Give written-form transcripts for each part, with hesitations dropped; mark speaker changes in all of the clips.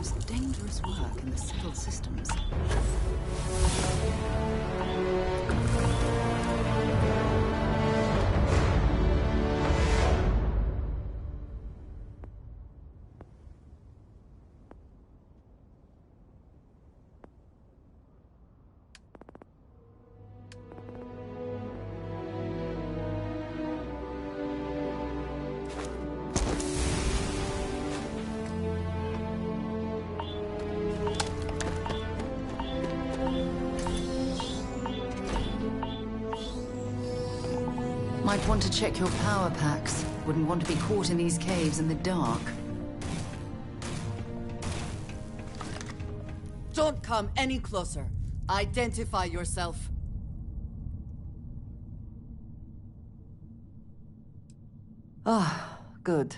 Speaker 1: most dangerous work in the civil systems. Might want to check your power packs. Wouldn't want to be caught in these caves in the dark.
Speaker 2: Don't come any closer. Identify yourself. Ah, good.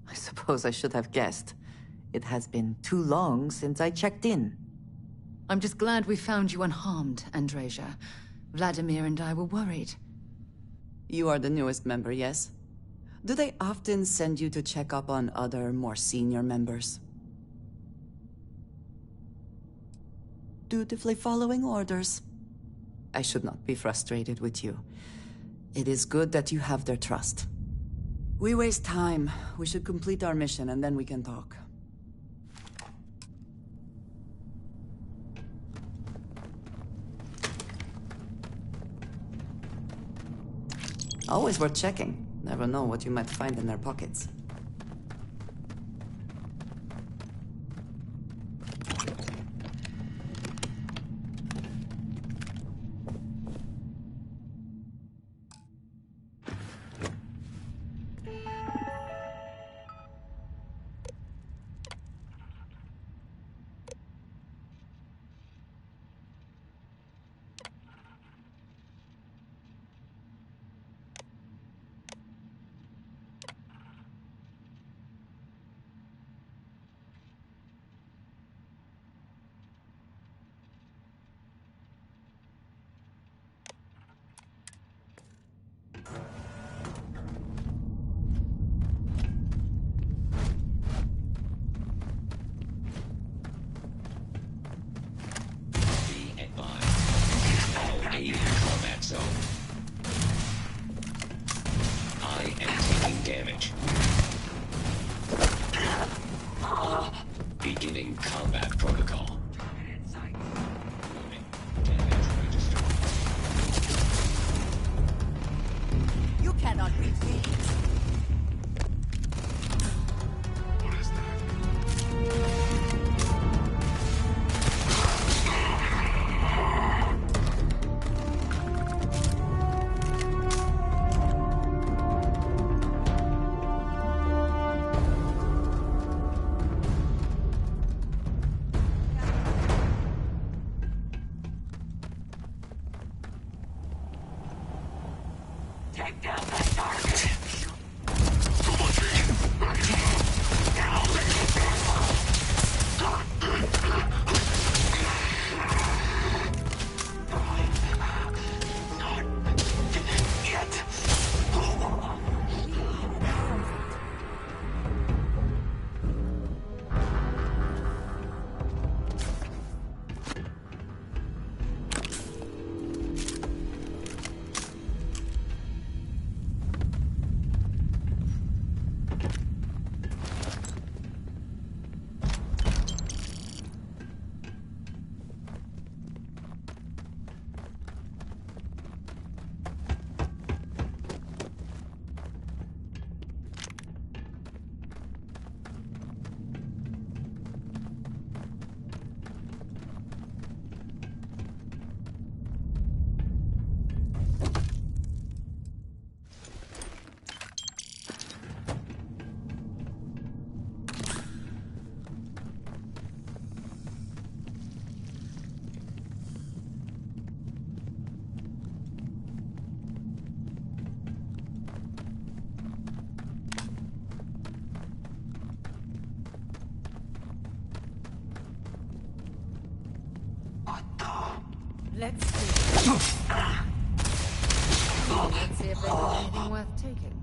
Speaker 2: I suppose I should have guessed. It has been too long since I checked in.
Speaker 1: I'm just glad we found you unharmed, Andreja. Vladimir and I were worried.
Speaker 2: You are the newest member, yes? Do they often send you to check up on other, more senior members? Dutifully following orders. I should not be frustrated with you. It is good that you have their trust. We waste time. We should complete our mission and then we can talk. Always worth checking. Never know what you might find in their pockets.
Speaker 3: Beginning combat protocol.
Speaker 2: You cannot beat me.
Speaker 3: What is that?
Speaker 4: Take down that target.
Speaker 1: Let's see. Let's see if they got anything worth taking.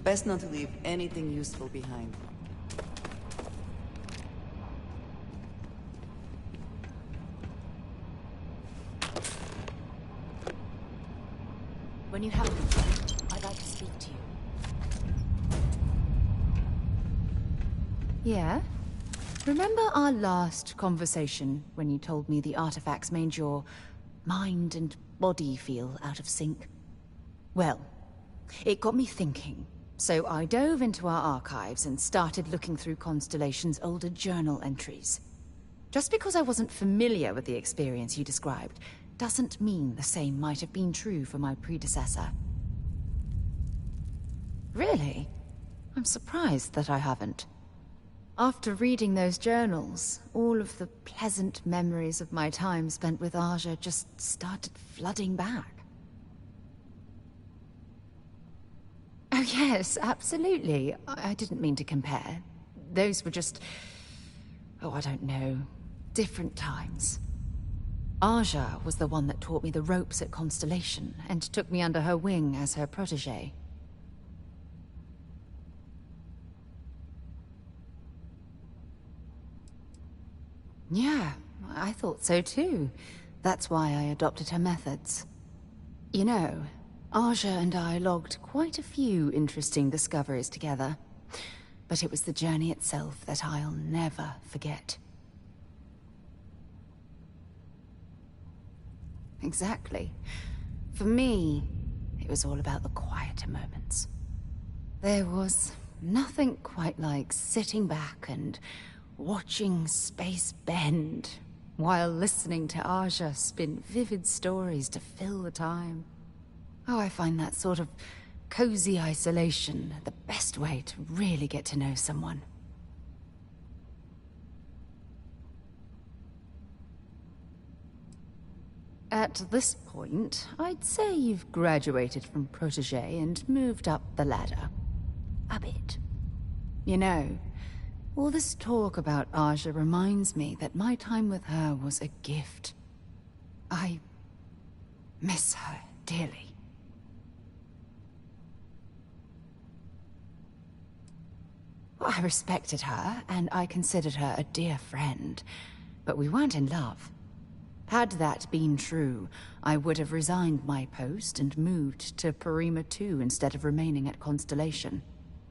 Speaker 2: Best not to leave anything useful behind.
Speaker 5: When you have a minute, I'd like to speak to you.
Speaker 1: Yeah? Remember our last conversation when you told me the artifacts made your mind and body feel out of sync? Well, it got me thinking. So I dove into our archives and started looking through Constellation's older journal entries. Just because I wasn't familiar with the experience you described doesn't mean the same might have been true for my predecessor. Really? I'm surprised that I haven't. After reading those journals, all of the pleasant memories of my time spent with Aja just started flooding back. Oh yes, absolutely. I didn't mean to compare. Those were just... oh, I don't know. Different times. Aja was the one that taught me the ropes at Constellation and took me under her wing as her protege. Yeah, I thought so too. That's why I adopted her methods. You know, Aja and I logged quite a few interesting discoveries together. But it was the journey itself that I'll never forget. Exactly. For me, it was all about the quieter moments. There was nothing quite like sitting back and watching space bend while listening to Aja spin vivid stories to fill the time. Oh, I find that sort of cozy isolation the best way to really get to know someone. At this point, I'd say you've graduated from protege and moved up the ladder. A bit. You know, all this talk about Aja reminds me that my time with her was a gift. I miss her dearly. I respected her, and I considered her a dear friend, but we weren't in love. Had that been true, I would have resigned my post and moved to Parima 2 instead of remaining at Constellation.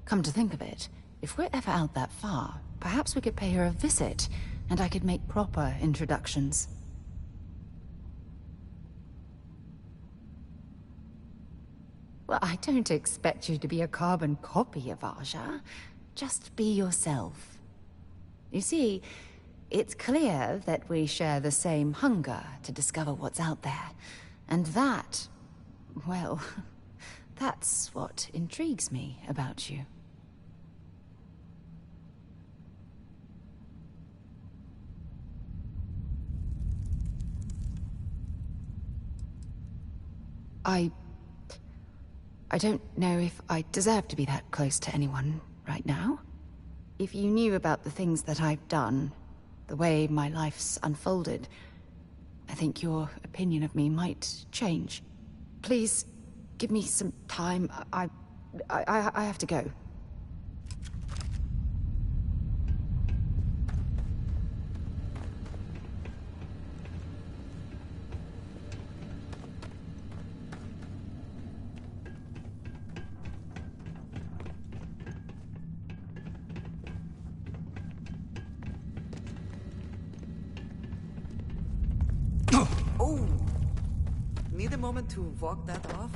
Speaker 1: Come to think of it, if we're ever out that far, perhaps we could pay her a visit, and I could make proper introductions. Well, I don't expect you to be a carbon copy of Aja. Just be yourself. You see, it's clear that we share the same hunger to discover what's out there. And that, well, that's what intrigues me about you. I don't know if I deserve to be that close to anyone right now. If you knew about the things that I've done, the way my life's unfolded, I think your opinion of me might change. Please, give me some time. I have to go.
Speaker 2: Oh! Need a moment to walk that off?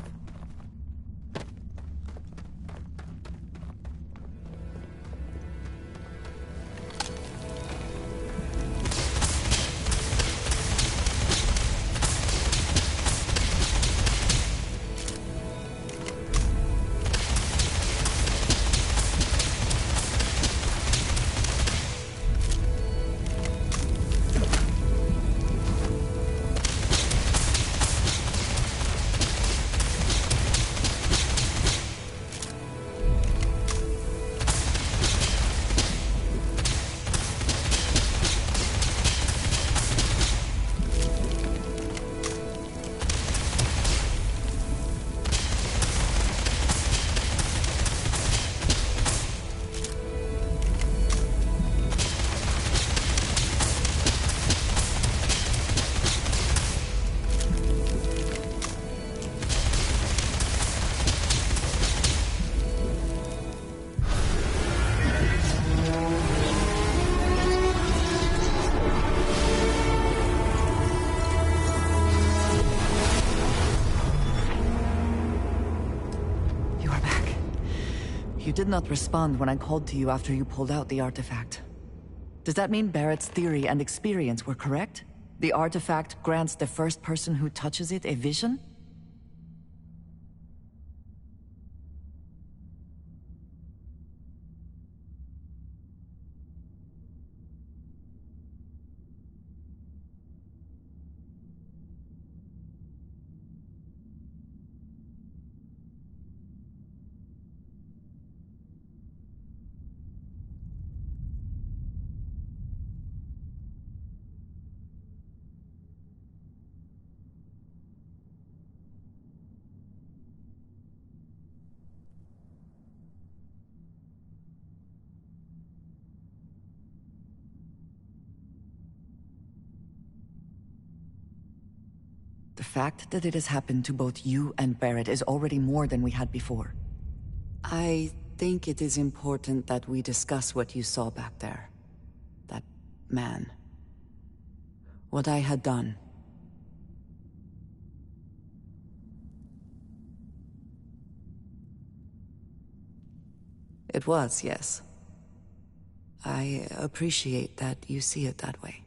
Speaker 2: did not respond when I called to you after you pulled out the artifact. Does that mean Barrett's theory and experience were correct? The artifact grants the first person who touches it a vision? The fact that it has happened to both you and Barrett is already more than we had before. I think it is important that we discuss what you saw back there. That man. What I had done. It was, yes. I appreciate that you see it that way.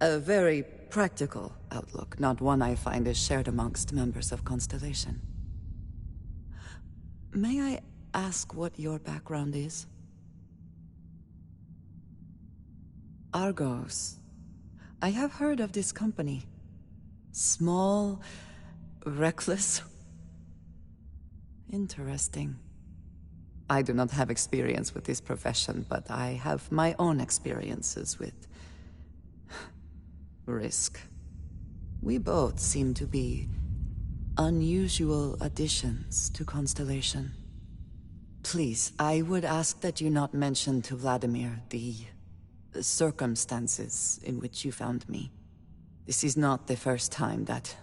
Speaker 2: A very practical outlook, not one I find is shared amongst members of Constellation. May I ask what your background is? Argos. I have heard of this company. Small, reckless. Interesting. I do not have experience with this profession, but I have my own experiences with risk. We both seem to be unusual additions to Constellation. Please, I would ask that you not mention to Vladimir the circumstances in which you found me. This is not the first time that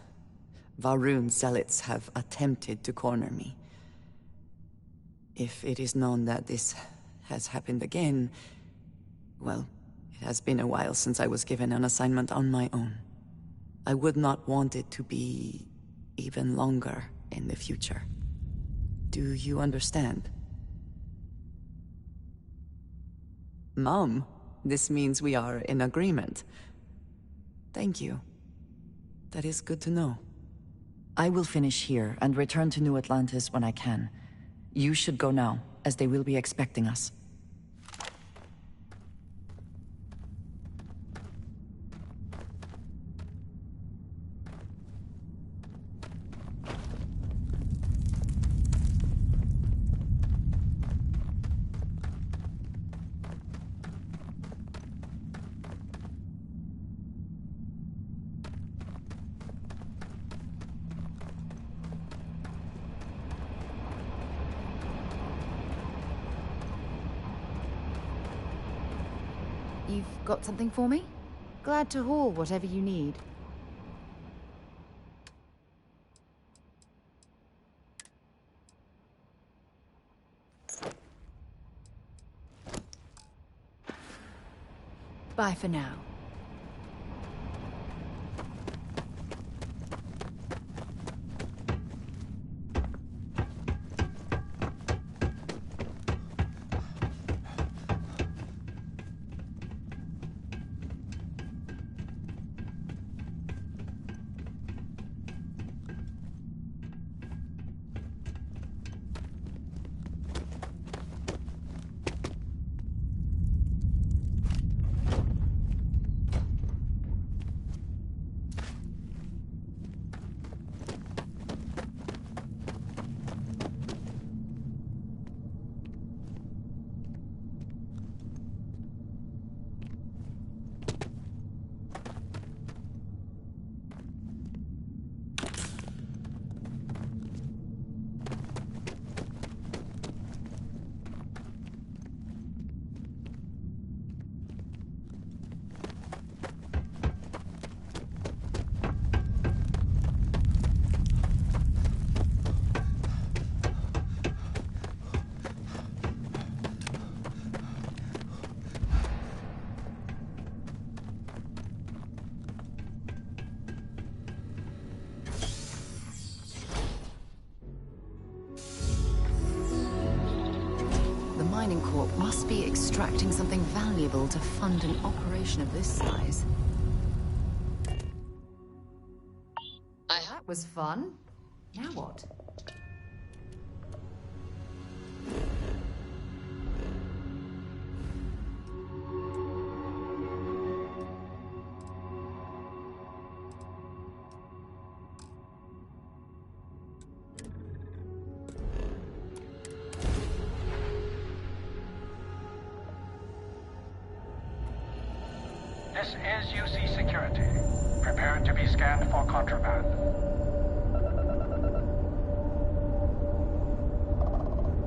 Speaker 2: Varun zealots have attempted to corner me. If it is known that this has happened again, well, it has been a while since I was given an assignment on my own. I would not want it to be even longer in the future. Do you understand? Mom, this means we are in agreement. Thank you. That is good to know. I will finish here and return to New Atlantis when I can. You should go now, as they will be expecting us.
Speaker 1: You've got something for me? Glad to haul whatever you need. Bye for now. extracting something valuable to fund an operation of this size. That was fun. Now what?
Speaker 6: This is UC Security. Prepare to be scanned for contraband.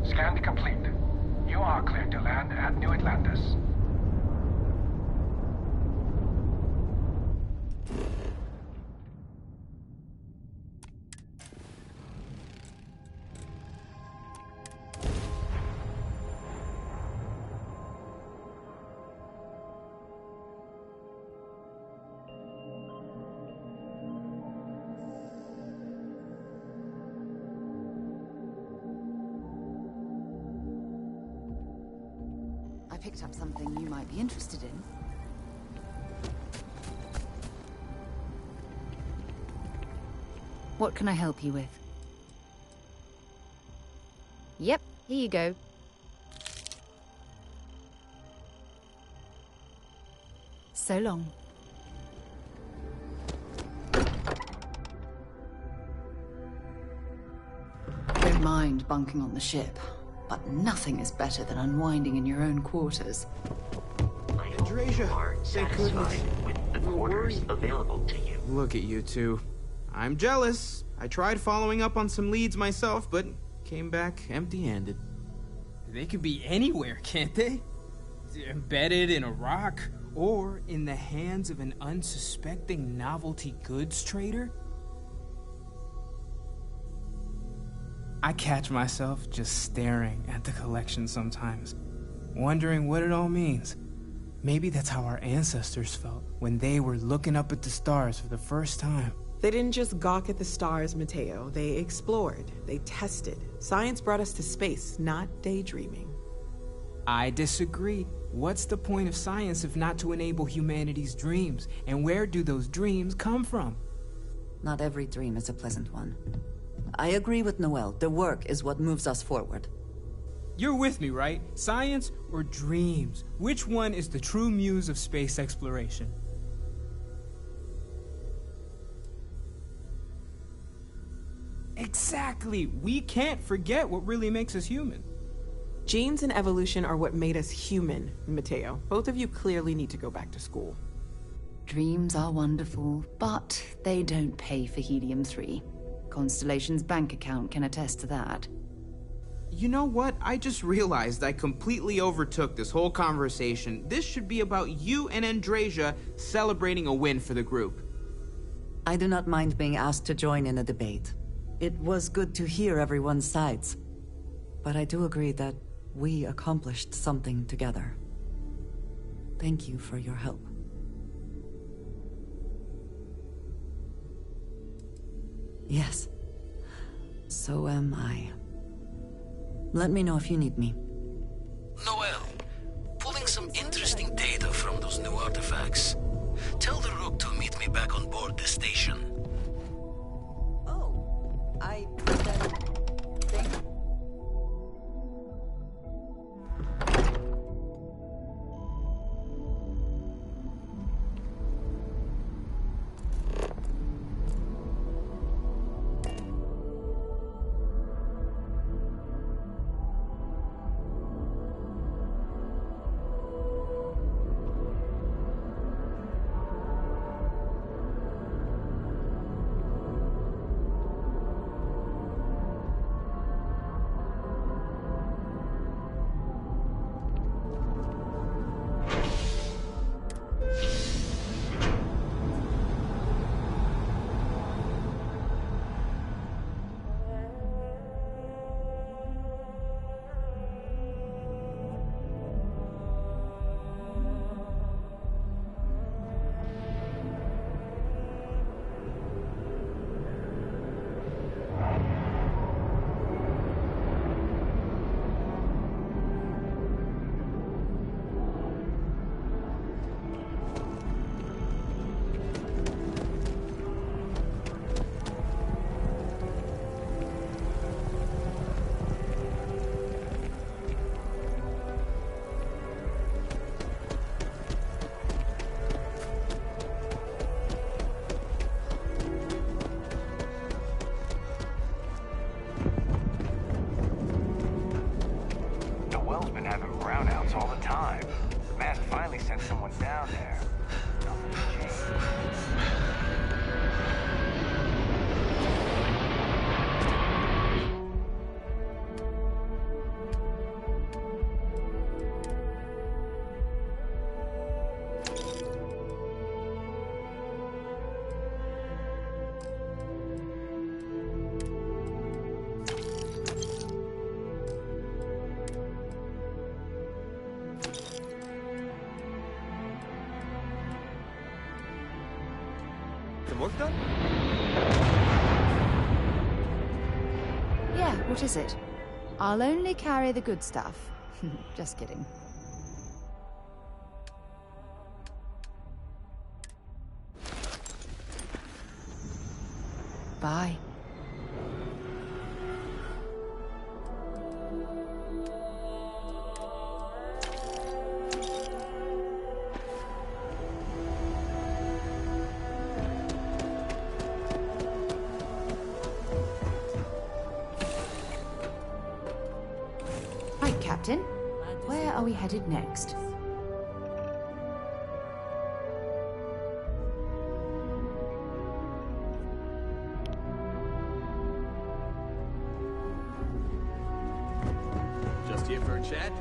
Speaker 6: Scan complete. You are cleared to land at New Atlantis.
Speaker 1: I picked up something you might be interested in. What can I help you with? Yep, here you go. So long. Don't mind bunking on the ship, but nothing is better than unwinding in your own quarters.
Speaker 7: Andreja, thank goodness.
Speaker 4: With the quarters available to you.
Speaker 7: Look at you two. I'm jealous. I tried following up on some leads myself, but came back empty-handed.
Speaker 8: They could be anywhere, can't they? Embedded in a rock, or in the hands of an unsuspecting novelty goods trader? I catch myself just staring at the collection sometimes, wondering what it all means. Maybe that's how our ancestors felt when they were looking up at the stars for the first time.
Speaker 9: They didn't just gawk at the stars, Mateo. They explored. They tested. Science brought us to space, not daydreaming.
Speaker 8: I disagree. What's the point of science if not to enable humanity's dreams? And where do those dreams come from?
Speaker 2: Not every dream is a pleasant one. I agree with Noel. The work is what moves us forward.
Speaker 8: You're with me, right? Science or dreams? Which one is the true muse of space exploration? Exactly. We can't forget what really makes us human.
Speaker 9: Genes and evolution are what made us human, Mateo. Both of you clearly need to go back to school.
Speaker 1: Dreams are wonderful, but they don't pay for helium-3. Constellation's bank account can attest to that.
Speaker 7: You know what? I just realized I completely overtook this whole conversation. This should be about you and Andreja celebrating a win for the group.
Speaker 2: I do not mind being asked to join in a debate. It was good to hear everyone's sides. But I do agree that we accomplished something together. Thank you for your help. Yes. So am I. Let me know if you need me.
Speaker 10: Noel, pulling some interesting data from those new artifacts. Tell the Rook to meet me back on board the station.
Speaker 2: Oh, I think...
Speaker 11: some work done?
Speaker 1: Yeah, what is it? I'll only carry the good stuff. Just kidding. Bye. Right, Captain. Where are we headed next?
Speaker 11: Just here for a chat?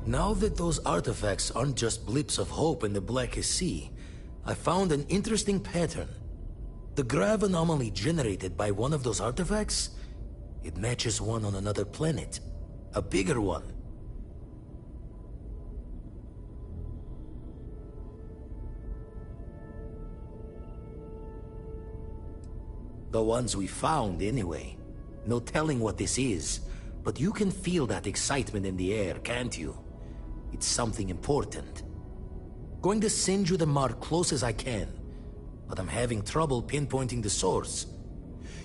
Speaker 10: Now that those artifacts aren't just blips of hope in the Blackest Sea, I found an interesting pattern. The grav anomaly generated by one of those artifacts, it matches one on another planet. A bigger one. The ones we found, anyway. No telling what this is, but you can feel that excitement in the air, can't you? It's something important. Going to send you the mark close as I can, but I'm having trouble pinpointing the source.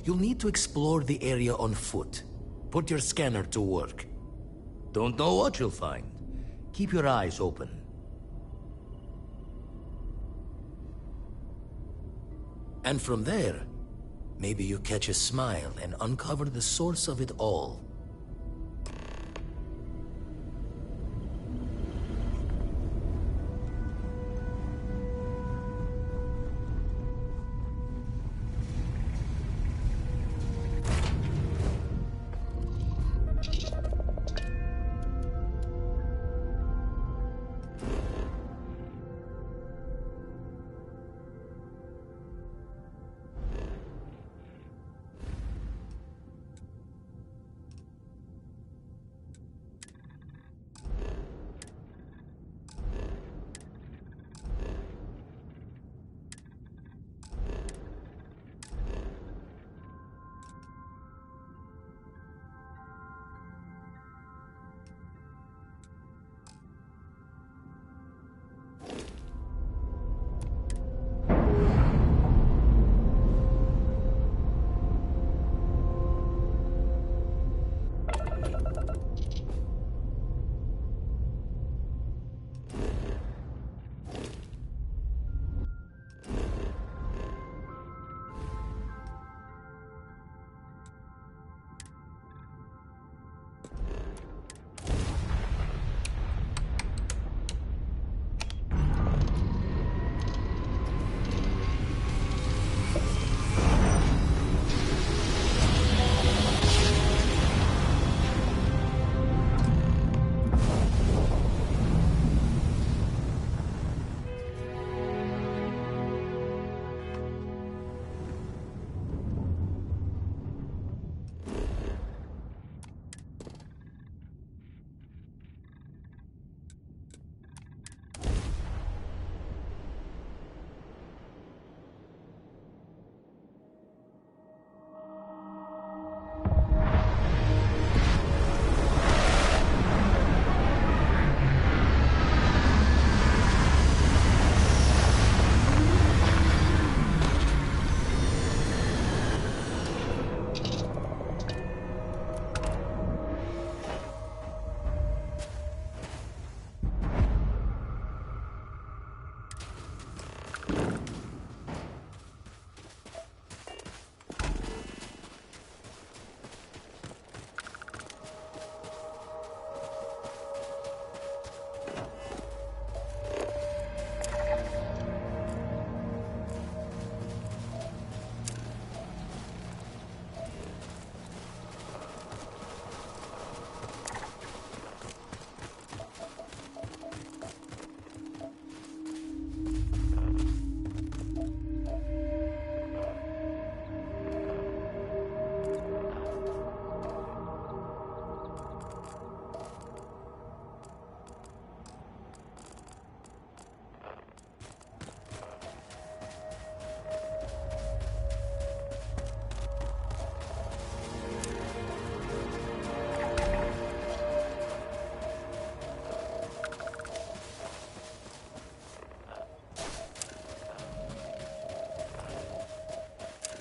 Speaker 10: You'll need to explore the area on foot. Put your scanner to work. Don't know what you'll find. Keep your eyes open. And from there, maybe you catch a smile and uncover the source of it all.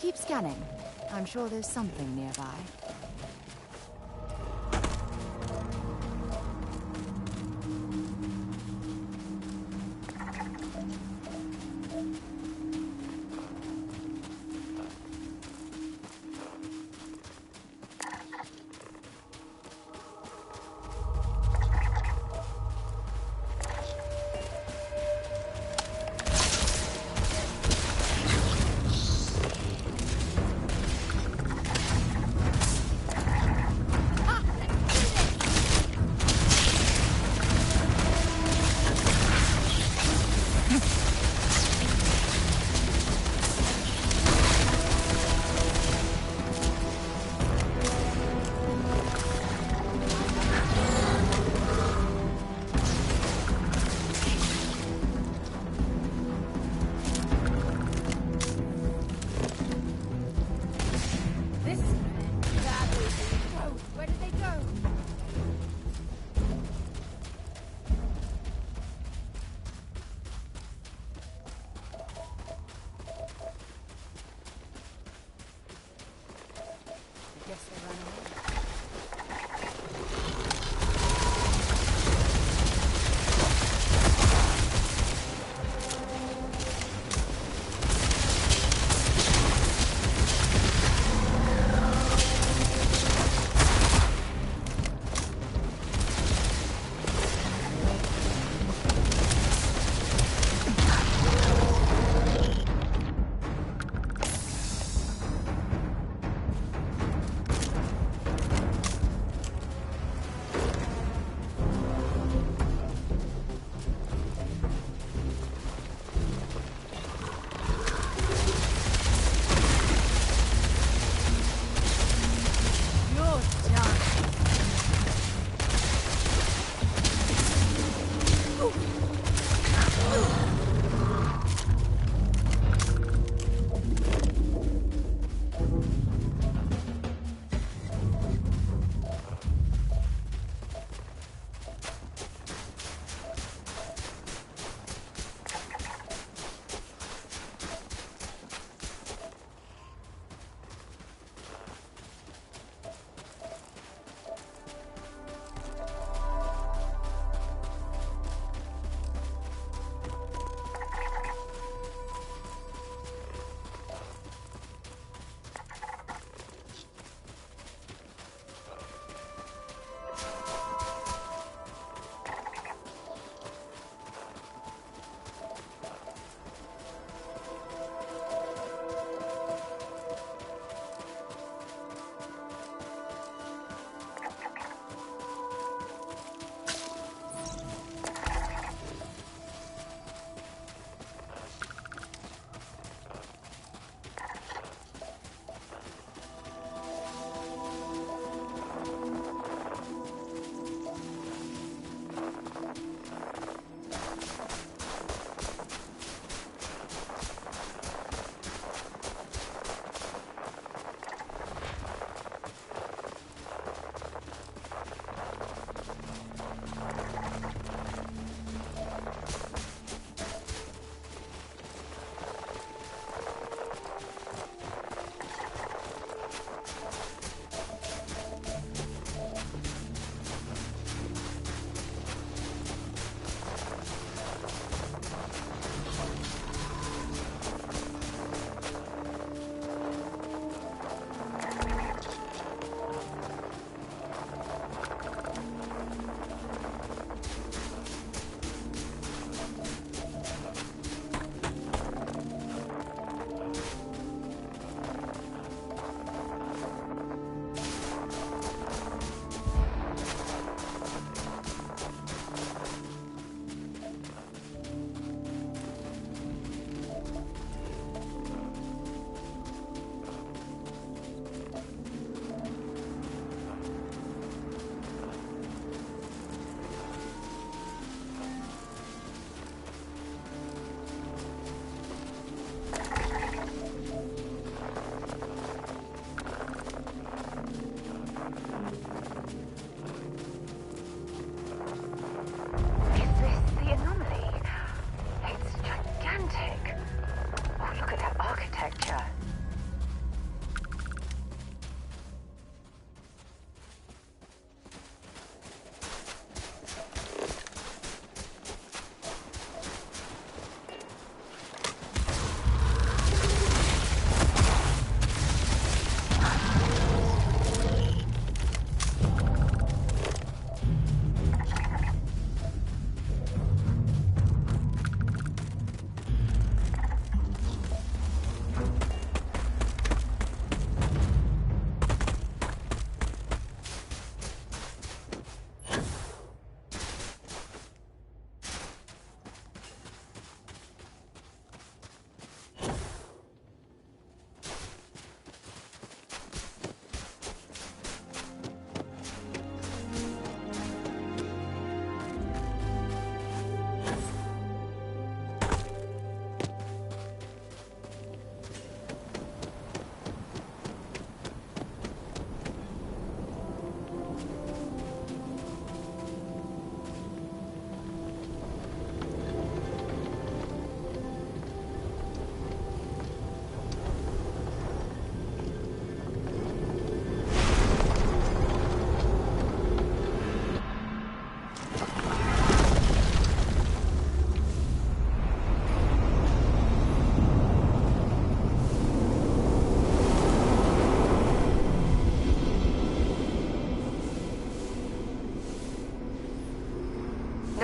Speaker 1: Keep scanning. I'm sure there's something nearby.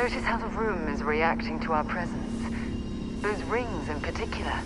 Speaker 11: Notice how the room is reacting to our presence. Those rings in particular.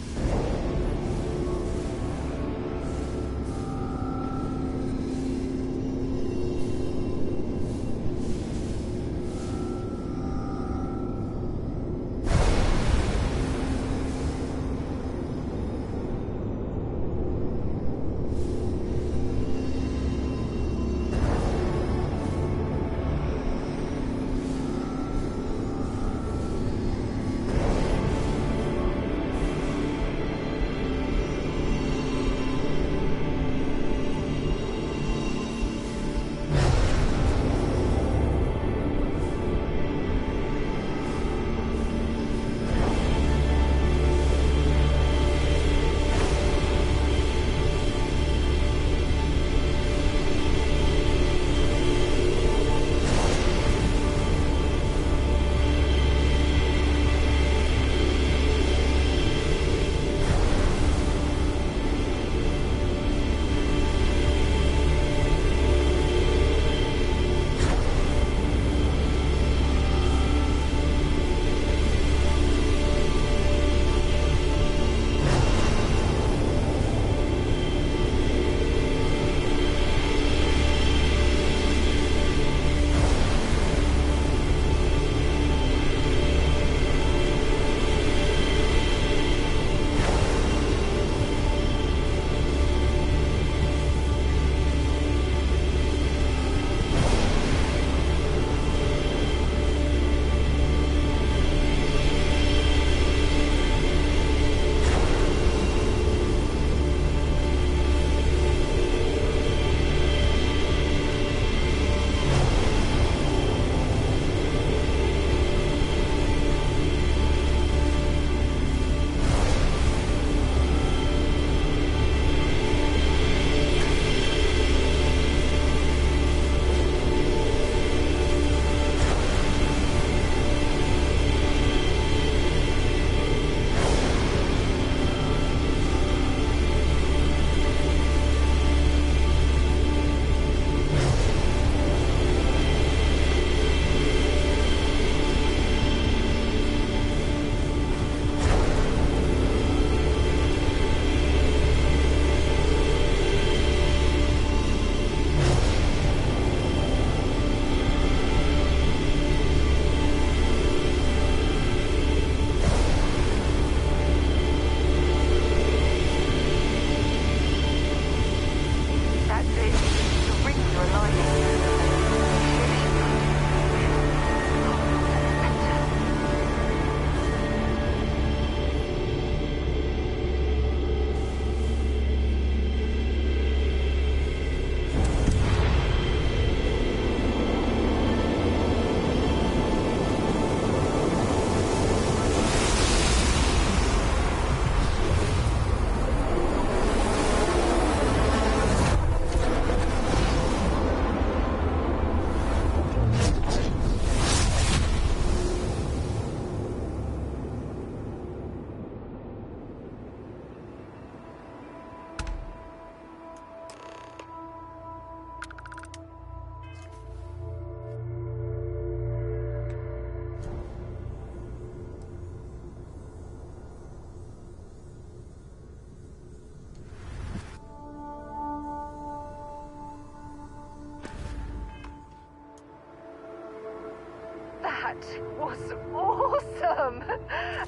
Speaker 11: That was awesome!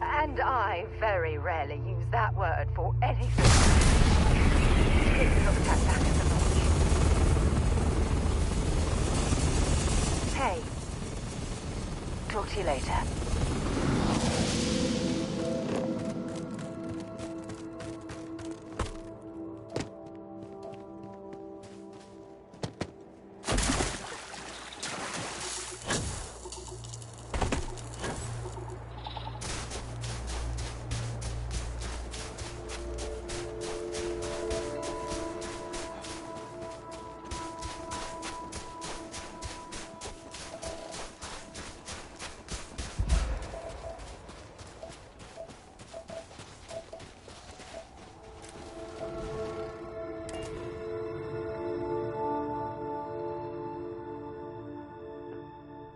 Speaker 11: And I very rarely use that word for anything. Please look that back at the launch. Hey. Talk to you later.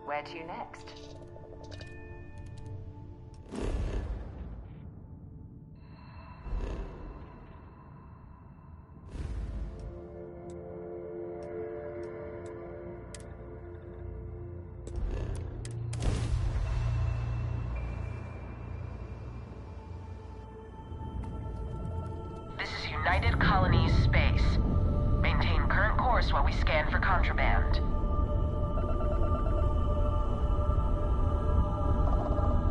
Speaker 11: Where to next? United Colonies space. Maintain current course while we scan for contraband.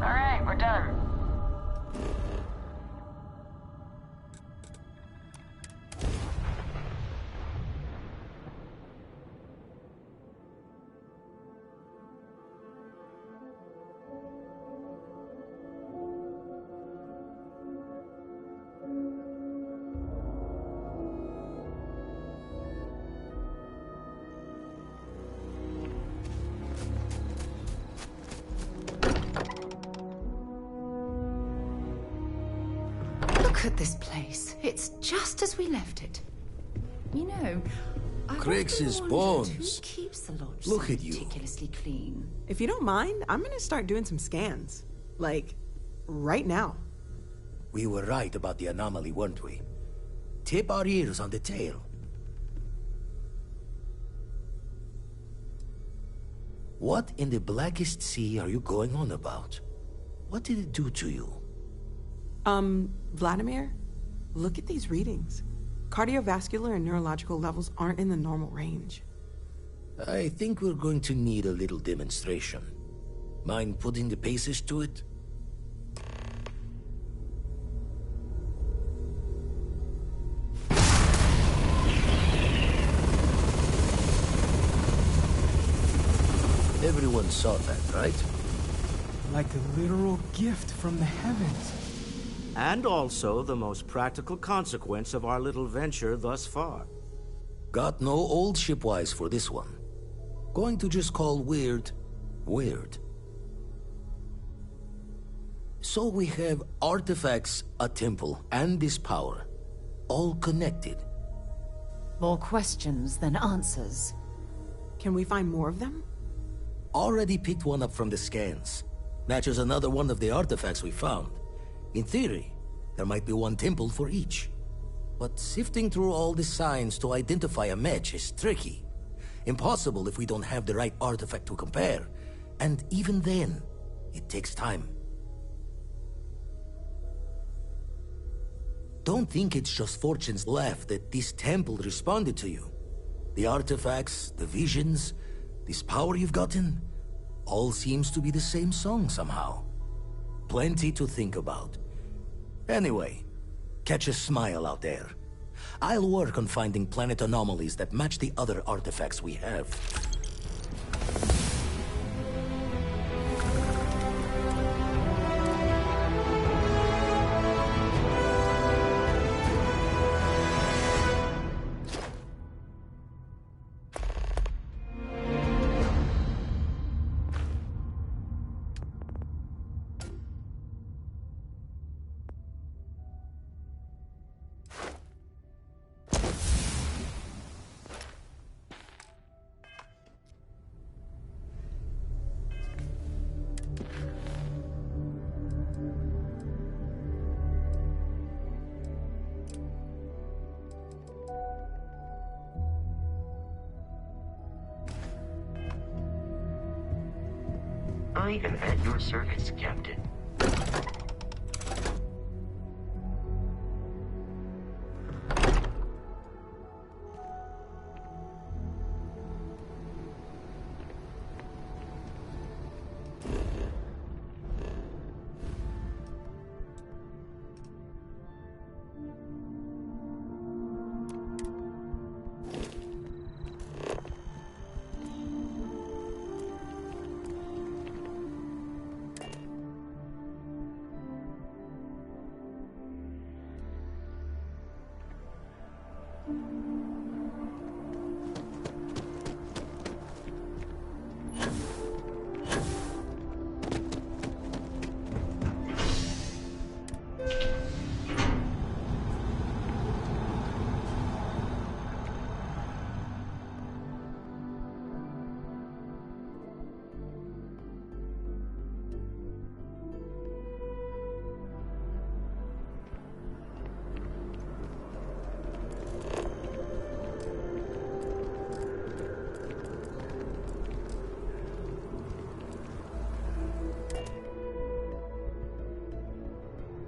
Speaker 11: Alright, we're done.
Speaker 1: Look at this place. It's just as we left it. You know, I've
Speaker 10: Crix's
Speaker 1: often wondered
Speaker 10: bones.
Speaker 1: who keeps the lodge
Speaker 10: Look
Speaker 1: so
Speaker 10: at you.
Speaker 1: meticulously clean.
Speaker 9: If you don't mind, I'm gonna start doing some scans. Like, right now.
Speaker 10: We were right about the anomaly, weren't we? Tip our ears on the tail. What in the blackest sea are you going on about? What did it do to you?
Speaker 9: Vladimir, look at these readings. Cardiovascular and neurological levels aren't in the normal range.
Speaker 10: I think we're going to need a little demonstration. Mind putting the paces to it? Everyone saw that, right?
Speaker 8: Like a literal gift from the heavens.
Speaker 12: And also the most practical consequence of our little venture thus far.
Speaker 10: Got no old shipwise for this one. Going to just call weird, weird. So we have artifacts, a temple, and this power. All connected.
Speaker 1: More questions than answers.
Speaker 9: Can we find more of them?
Speaker 10: Already picked one up from the scans. Matches another one of the artifacts we found. In theory, there might be one temple for each. But sifting through all the signs to identify a match is tricky. Impossible if we don't have the right artifact to compare. And even then, it takes time. Don't think it's just Fortune's laugh that this temple responded to you. The artifacts, the visions, this power you've gotten, all seems to be the same song somehow. Plenty to think about. Anyway, catch a smile out there. I'll work on finding planet anomalies that match the other artifacts we have.
Speaker 4: I am at your service, Captain.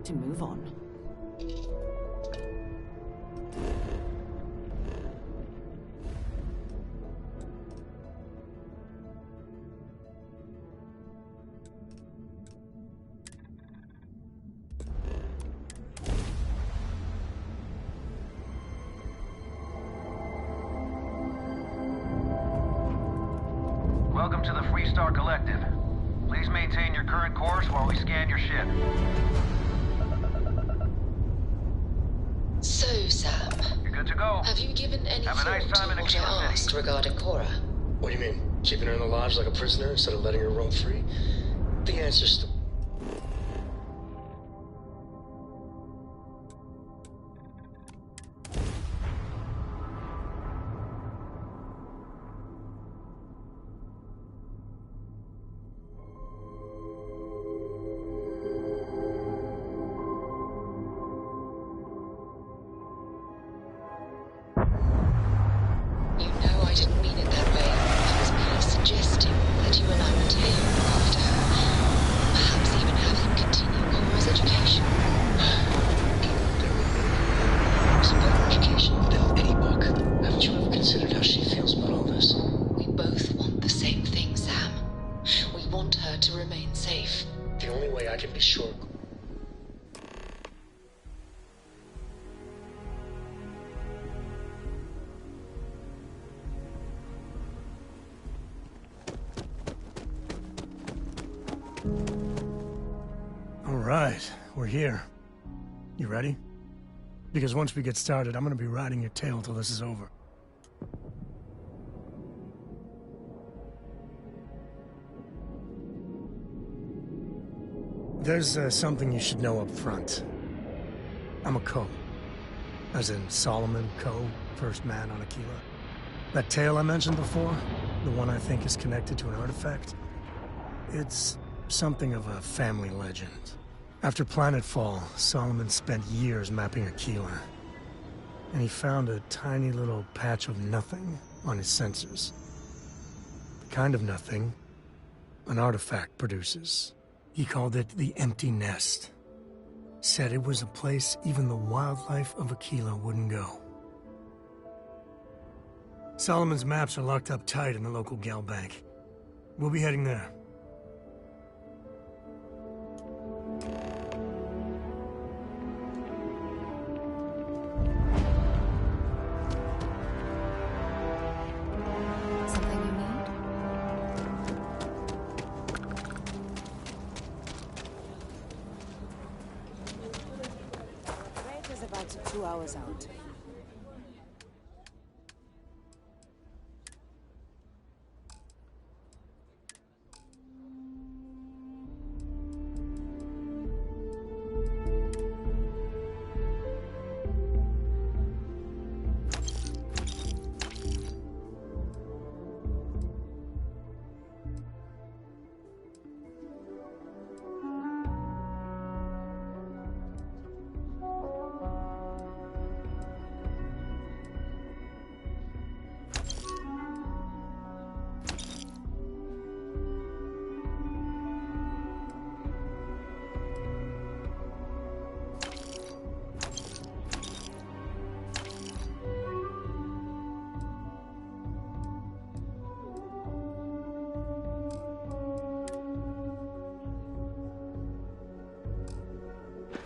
Speaker 1: To move on.
Speaker 6: Welcome to the Freestar Collective. Please maintain your current course while we scan your ship.
Speaker 13: So, Sam.
Speaker 6: You're good to go.
Speaker 13: Have you given any
Speaker 6: Have a
Speaker 13: thought
Speaker 6: nice time
Speaker 13: to
Speaker 6: in
Speaker 13: what I
Speaker 6: Aquila City.
Speaker 13: asked regarding Cora?
Speaker 14: What do you mean? Keeping her in the lodge like a prisoner instead of letting her roam free? The answer's still...
Speaker 13: You know I didn't mean it that way. I was merely suggesting that you allow Mateo to look after her. Perhaps even have him continue Cora's education.
Speaker 14: Some better education than any book. Haven't you ever considered how she feels about all this?
Speaker 13: We both want the same thing, Sam. We want her to remain safe.
Speaker 14: The only way I can be sure...
Speaker 15: All right, we're here. You ready? Because once we get started, I'm gonna be riding your tail till this is over. There's something you should know up front. I'm a Ko. As in Solomon Ko, first man on Aquila. That tale I mentioned before, the one I think is connected to an artifact, it's something of a family legend. After Planetfall, Solomon spent years mapping Aquila, and he found a tiny little patch of nothing on his sensors. The kind of nothing an artifact produces. He called it the Empty Nest. Said it was a place even the wildlife of Aquila wouldn't go. Solomon's maps are locked up tight in the local Gal Bank. We'll be heading there.
Speaker 1: Something you need?
Speaker 5: Rate is about 2 hours out.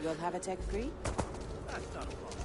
Speaker 5: You'll have a tech free?
Speaker 12: That's not a problem.